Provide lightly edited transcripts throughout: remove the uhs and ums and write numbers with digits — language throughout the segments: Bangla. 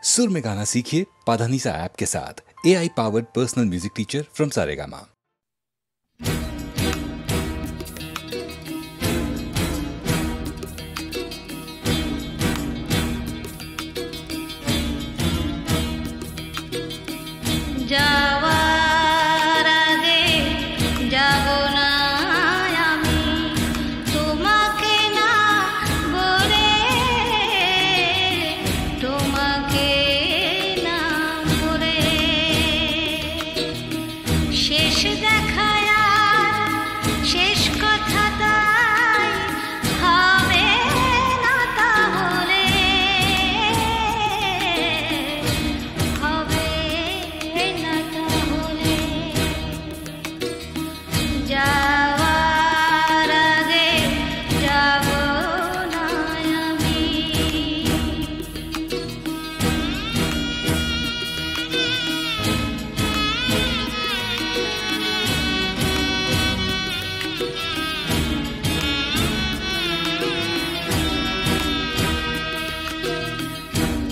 सुर में गाना सीखिए पाधानीसा ऐप के साथ। AI powered personal music teacher from Saregama. যাওয়ার আগে যাব না আমি তোমাকে না বলে, তোমাকে না বলে। শেষ দেখায় আর শেষ কথা তাই হবে না, তাহলে হবে না, তাহলে যাওয়ার আগে যাব না আমি।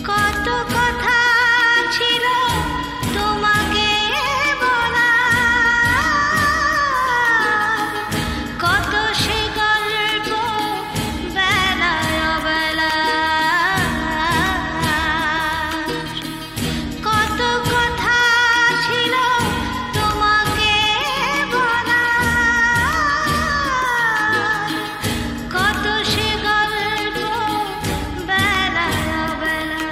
কত কথা ছিল তোমাকে বলা, কত সে গল্প বেলায় অবেলা, কত কথা ছিল তোমাকে বলা, কত সে গল্প বেলায় অবেলা।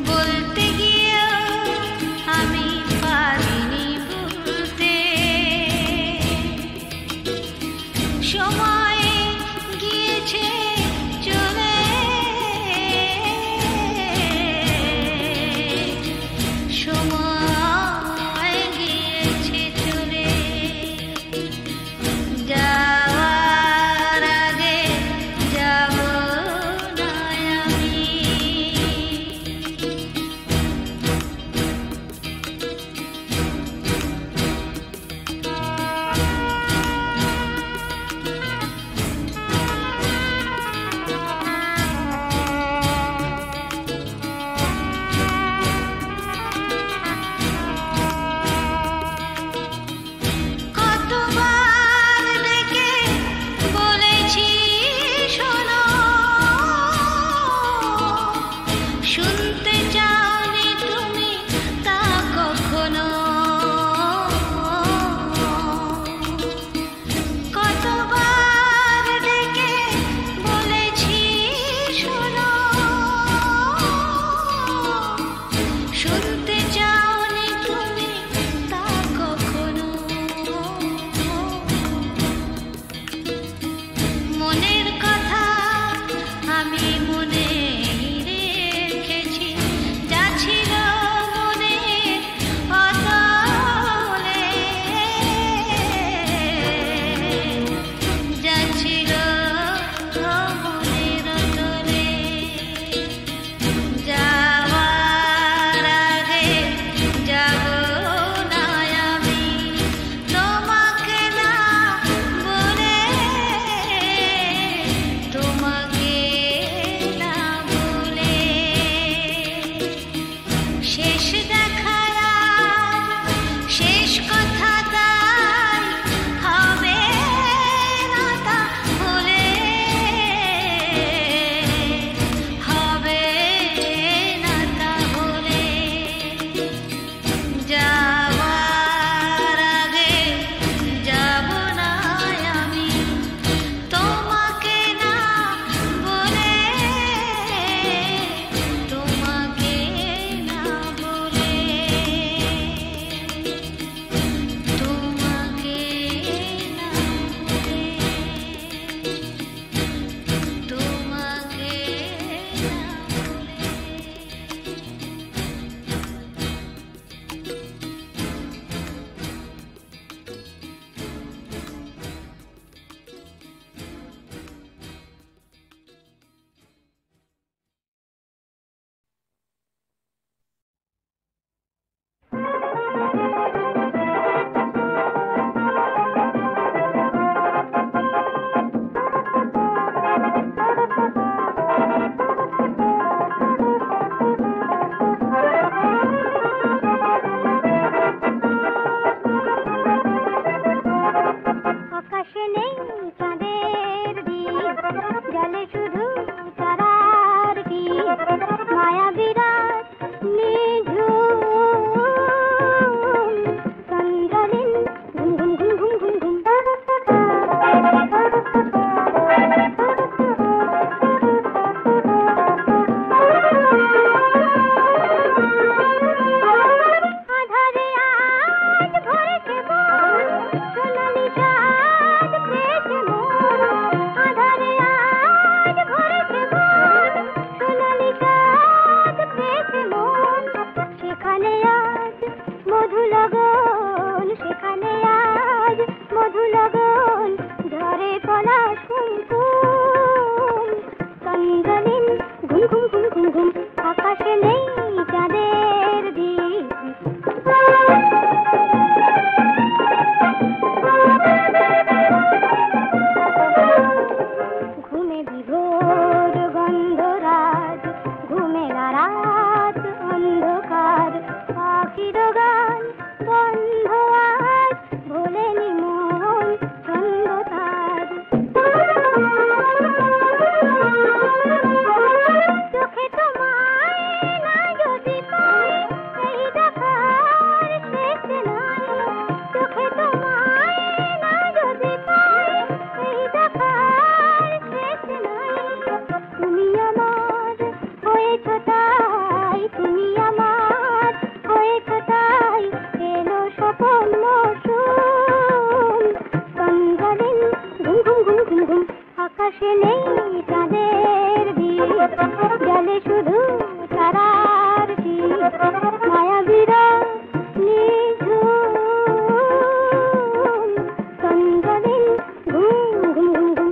বলতে গিয়েও আমি পারিনি বলতে, সময় গিয়েছে চলে, সময় গিয়েছে চলে। যাওয়ার আগে যাব না আমি। কতবার ডেকে বলেছি শোনো, শুনতে চাওনি তুমি তা কখনো। কতবার ডেকে বলেছি শোনো, শুনতে চাওনি তুমি তা কখনো। মনের কথা আমি মনে রেখেছি, যা ছিল মনে অতলে, যা ছিল মনের অতলে। যাওয়ার আগে যাব না আমি তোমাকে না বলে, তোমাকে ঘুম ঘুম ঘুম ঘুম আকাশে নেই চাঁদের দিক ঘুমে বিভোর গন্ধরাজ ঘুমে রাত অন্ধকার পাখির গান বন্ধ আজ ভোলেনি মন ছন্দ তার চোখে তোমায় না যদি পাই এই দেখার শেষ নাই চোখে তোমায় না যদি পাই এই দেখার শেষ নাই তুমি আমার হয়েছ তাই তুমি আমার হয়েছ তাই এলো স্বপন মৌসুম চন্দ্রদিন ঘুম ঘুম ঘুম ঘুম ঘুম আকাশে নেই চাঁদের দিক জলে শুধু তারার টিপ মায়াবীরা নিঝুম চন্দ্রদিন ঘুম ঘুম ঘুম ঘুম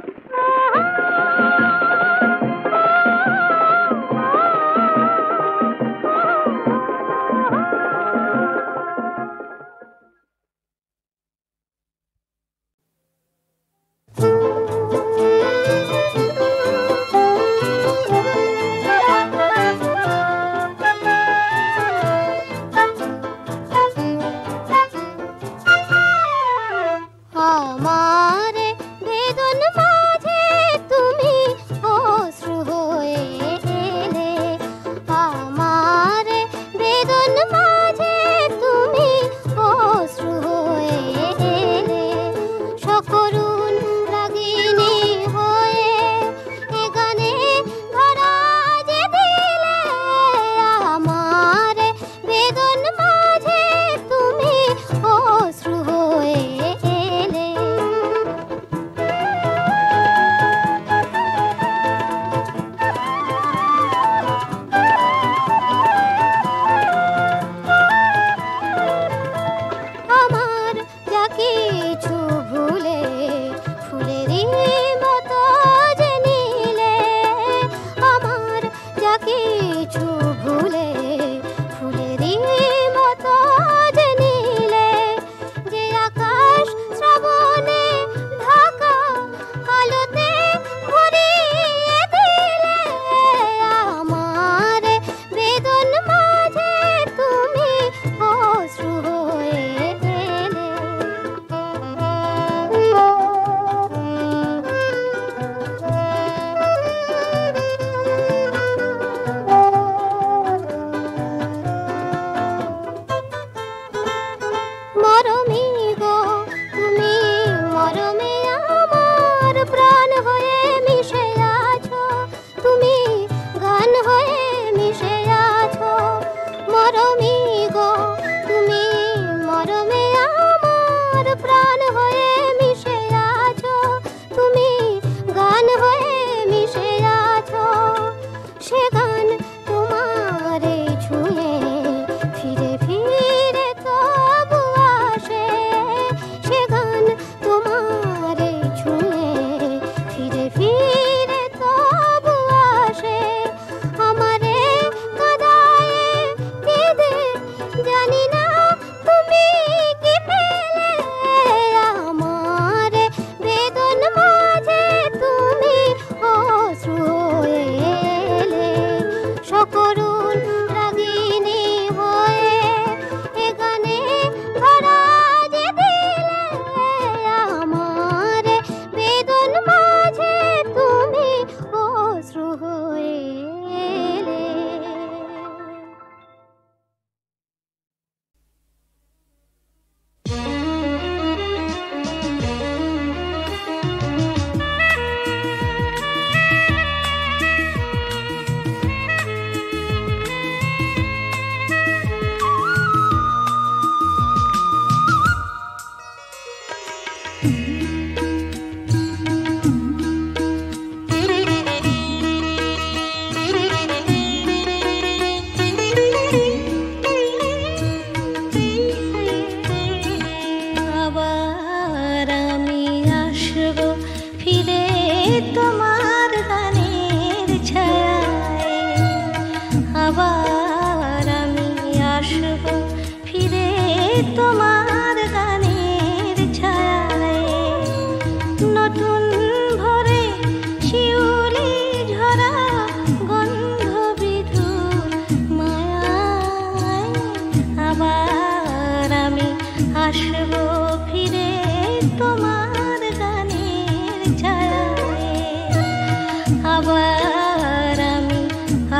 আবার আমি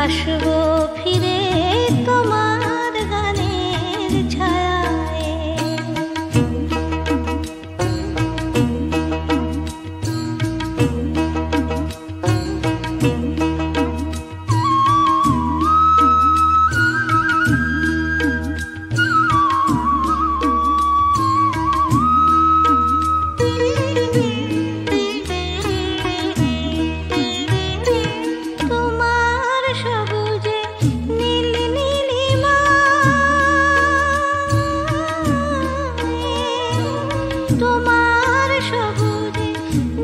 আসবো ফিরে তোমার গানের ছায়ায়। তোমার সবুজে নীল নীলিমায়, তোমার সবুজে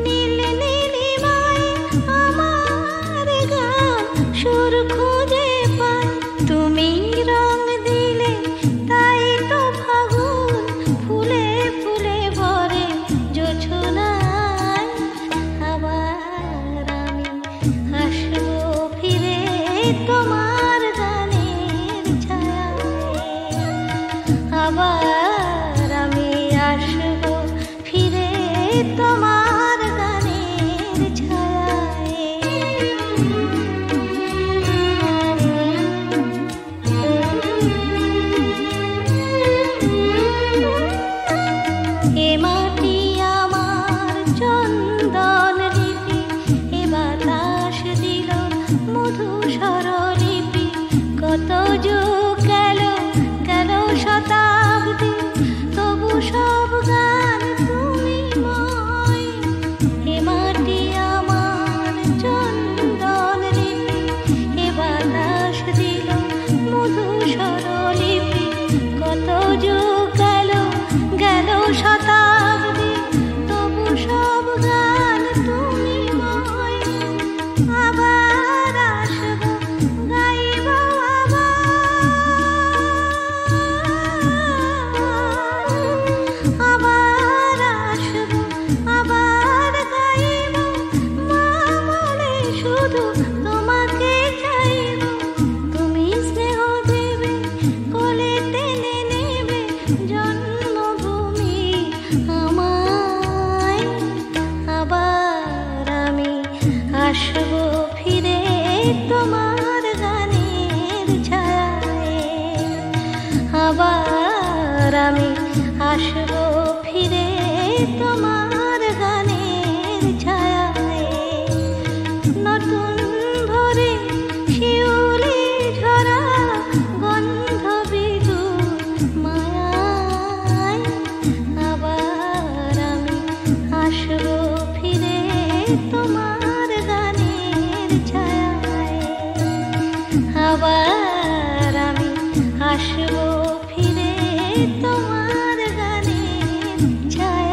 নীল নীলিমায় আমার গান সুর খুঁজে পায়। তুমি রং দিলে তাই তো ফাগুন ফুলে ফুলে ভরে জোছনায়। আবার আমি আসবো ফিরে তোমার গানের ছায়ায়। আবার আমি আসবো ফিরে তোমার গানের ছায়ায়। এ মাটি আমার চন্দন লিপি, এ বাতাস দিল মধু স্বরলিপি। কত যুগ গেল গেল শতাব্দী, তবু সব গান তুমি ময়। এ মাটি আমার চন্দন লিপি, এ বাতাস দিল মধু স্বরলিপি। কত যুগ গেল গেল শতাব্দী, তবু সব গান তুমি ময়। আবার আসবো গাইব আবার আসবো আবার গাইব। মা বলে শুধু তোমাকে চাইব, তুমি স্নেহ দেবে কোলে টেনে নেবে জন্মভূমি আমায়। আবার আমি আসবো ফিরে তোমার গানের ছায়ায়। আবার আমি আসবো ফিরে তোমার গানের ছায়ায়। নতুন ভোরে শিউলি ঝরা গন্ধ বিদুর মায়ায়। আবার আমি আসবো ফিরে তোমার গানের ছায়ায়। আবার আমি আসবো ফিরে তোমার গানের ছায়ায়।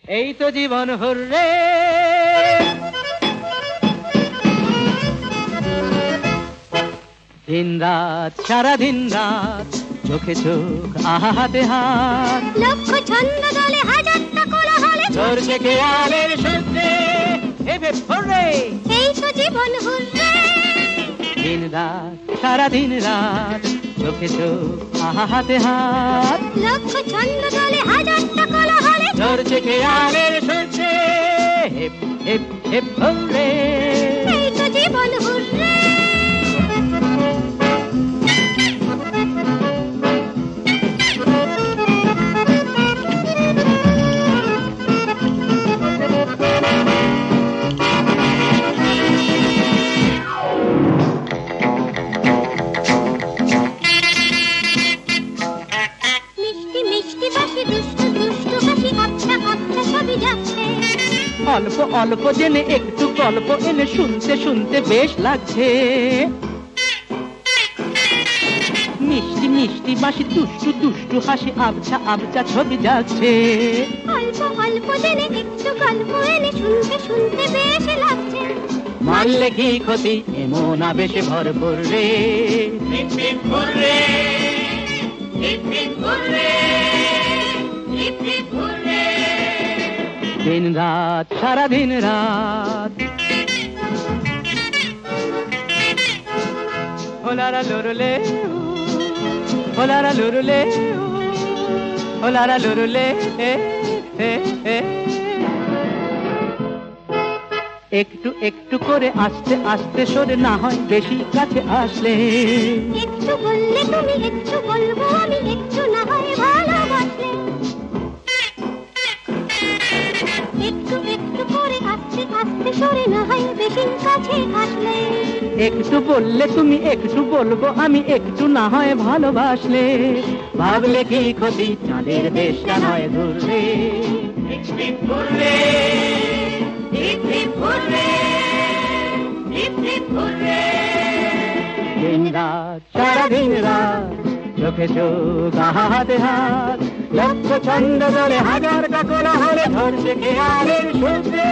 এই তো জীবন হুররে দিন রাত সারা দিন রাত চোখে চোখ আহা হাতে হাত লক্ষ ছন্দ দলে হাজারটা কোলাহলে ঝরছে খেয়ালের সূত্রে হেবে হুররে এই তো জীবন হুররে দিন রাত সারা দিন রাত চোখে চোখ আহা হাতে হাত লক্ষ ছন্দ দলে হাজারটা কোলাহলে ঝরছে খেয়ালের সূত্রে হেপ হেপ হেপ হুররে এই তো জীবন হুররে অল্প অল্প জেনে একটু গল্প এনে শুনতে শুনতে বেশ লাগছে মিষ্টি মিষ্টি বাসি দুষ্টু দুষ্টু হাসি আবছা আবছা ছবি যাচ্ছে অল্প অল্প জেনে একটু গল্প এনে শুনতে শুনতে বেশ লাগছে মানলে কি ক্ষতি এমন আবেশে ভরপুর রে hip hip hooray hip hip hooray hip hip hooray দিন রাত সারা দিন রাত হোলারা লুরুলে হোলারা লুরুলে হোলারা লুরুলে একটু একটু করে আস্তে আস্তে সরে না হয় বেশি কাছে আসলে একটু বললে তুমি একটু বলবো আমি একটু না হয় ভালোবাসলে একটু একটু করে আস্তে আস্তে সরে না হয় বেশি কাছে আসলে একটু বললে তুমি একটু বলবো আমি একটু না হয় ভালোবাসলে ভাবলে কি ক্ষতি চাঁদের দেশটা নয় ঘুরলে দিন রাত সারা দিন রাত চোখে চোখ হাতে হাত লক্ষ ছন্দ ধরে হাজার কাকড়া হলে ধরছে খেয়ালের সূত্রে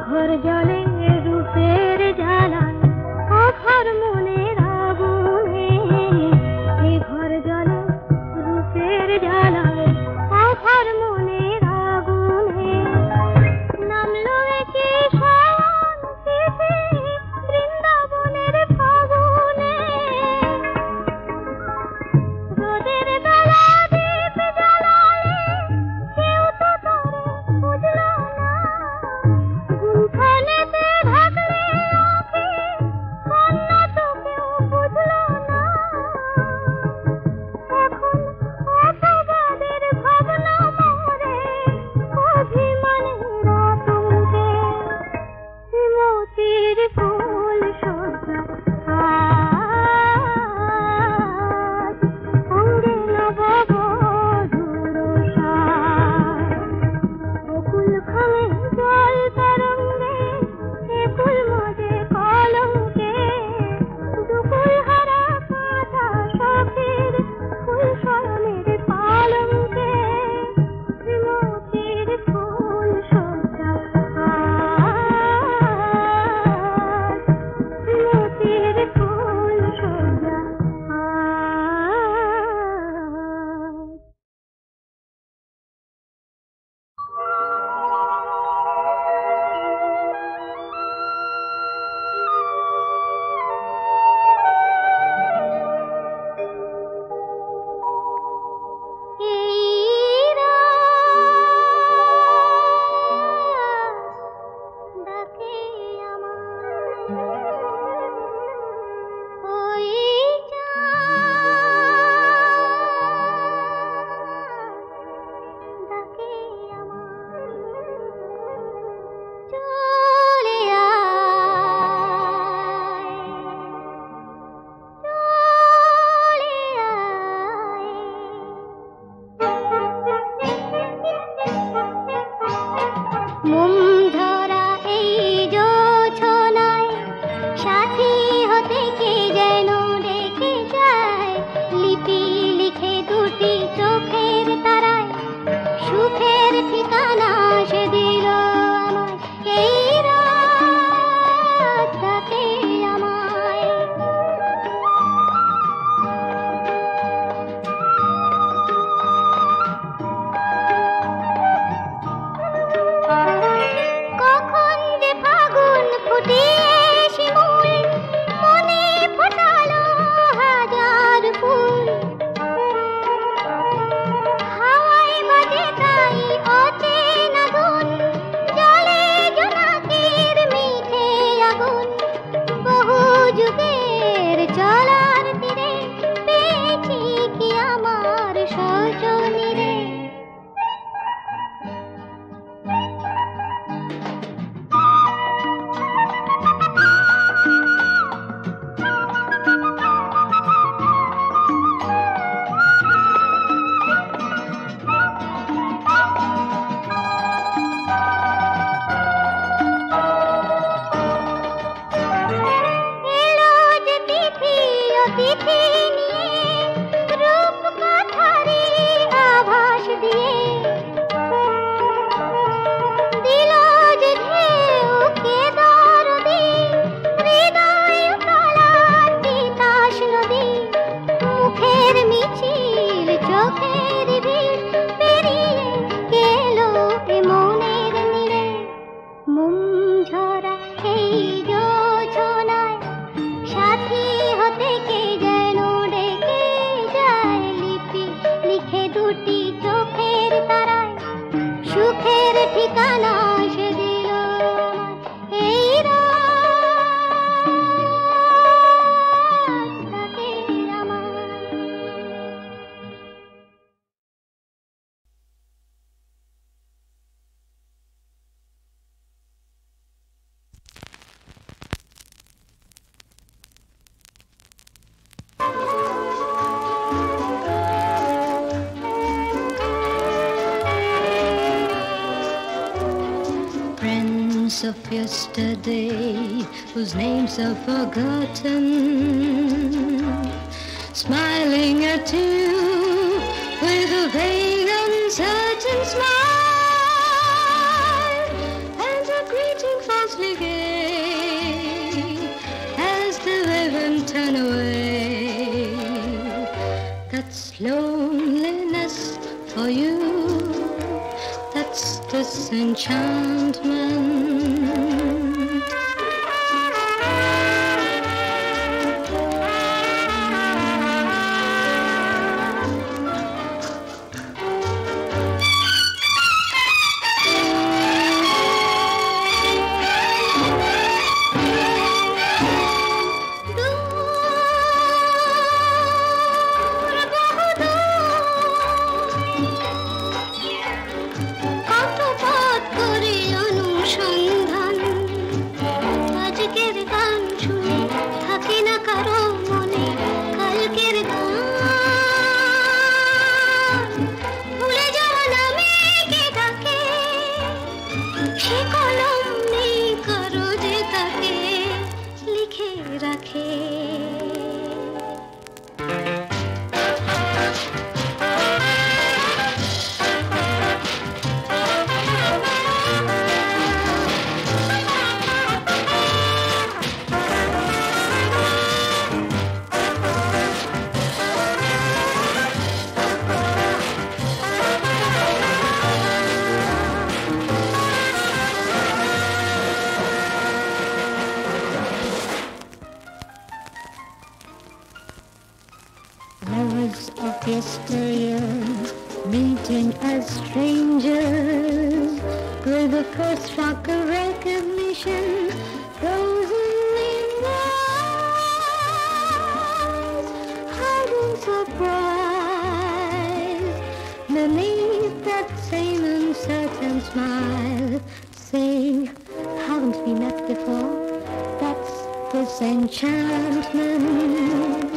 ঘর জলে রূপের জ্বালায় অঘর মনের আগুনে, এ ঘর জলে রূপের জ্বালায় অঘর মনের আগুনে, নামলো একে শান্তিতে বৃন্দাবনের ফাগুনে। রোদের বেলা দীপ জ্বালালে কেউ তো তারে বুঝলো না, গুলশানেতে ঢাকলে আঁখি কান্না তো কেউ বুঝলো না। এখন অপবাদের ভাবনা মরে অভিমানের আতঙ্কে, মোতির ফুল সজ্জা আজ অঙ্গে নববধূর সাজ। বকুল খামে জল তরঙ্গে একুল মজে কলঙ্কে, দুকুল হারা কাঁথা শখের ফুল শয়নের পালঙ্কে, মোতির ফুল সজ্জা আজ, মোতির ফুল সজ্জা আজ। এই রাত ডাকে আমায়, ওই চাঁদ ডাকে আমায়, চলে মোম ধরা এই জোছনায় সাথী হতে কে যেন ডেকে যায়, লিপি লিখে দুটি চোখের তারায় সুখের ঠিকানা সে দিল আমায়। এই রাত ডাকে আমায়, কখন যে ফাগুন ফুটিয়ে শিমুল মনে ফোটালো হাজার ফুল, হাওয়ায় বাজে তাই অচেনা ধুন, জলে জোনাকির মিঠে আগুন, বহু যুগের চলার তীরে পেয়েছি কি আমার সজনী রে। এলো যে তিথি অতিথি নিয়ে রূপ কথারি আভাস দিয়ে, দিল যে ঢেউ কে দরদি হৃদয় তলার তিতাস নদী, মুখের মিছিল চোখের ভিড় পেরিয়ে গেলো এ মনের নীড়ে, মোম ঝরা এই জোছনায় সাথী হতে কে যেন ডেকে যায়, লিপি লিখে দুটি চোখের তারায় সুখের ঠিকানা সে দিল আমায়। এই রাত ডাকে আমায়। Friends of yesterday, whose names are forgotten, smiling at you with a vague, uncertain smile, and a greeting endlessly gay as the women turn away. That's loneliness for you. That's disenchantment. Lovers of yesteryear meeting as strangers with the first shock of recognition frozen in eyes, hiding surprise beneath that same uncertain smile, saying, haven't we met before? That's disenchantment.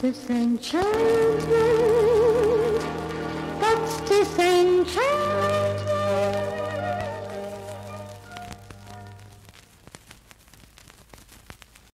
Disenchantment.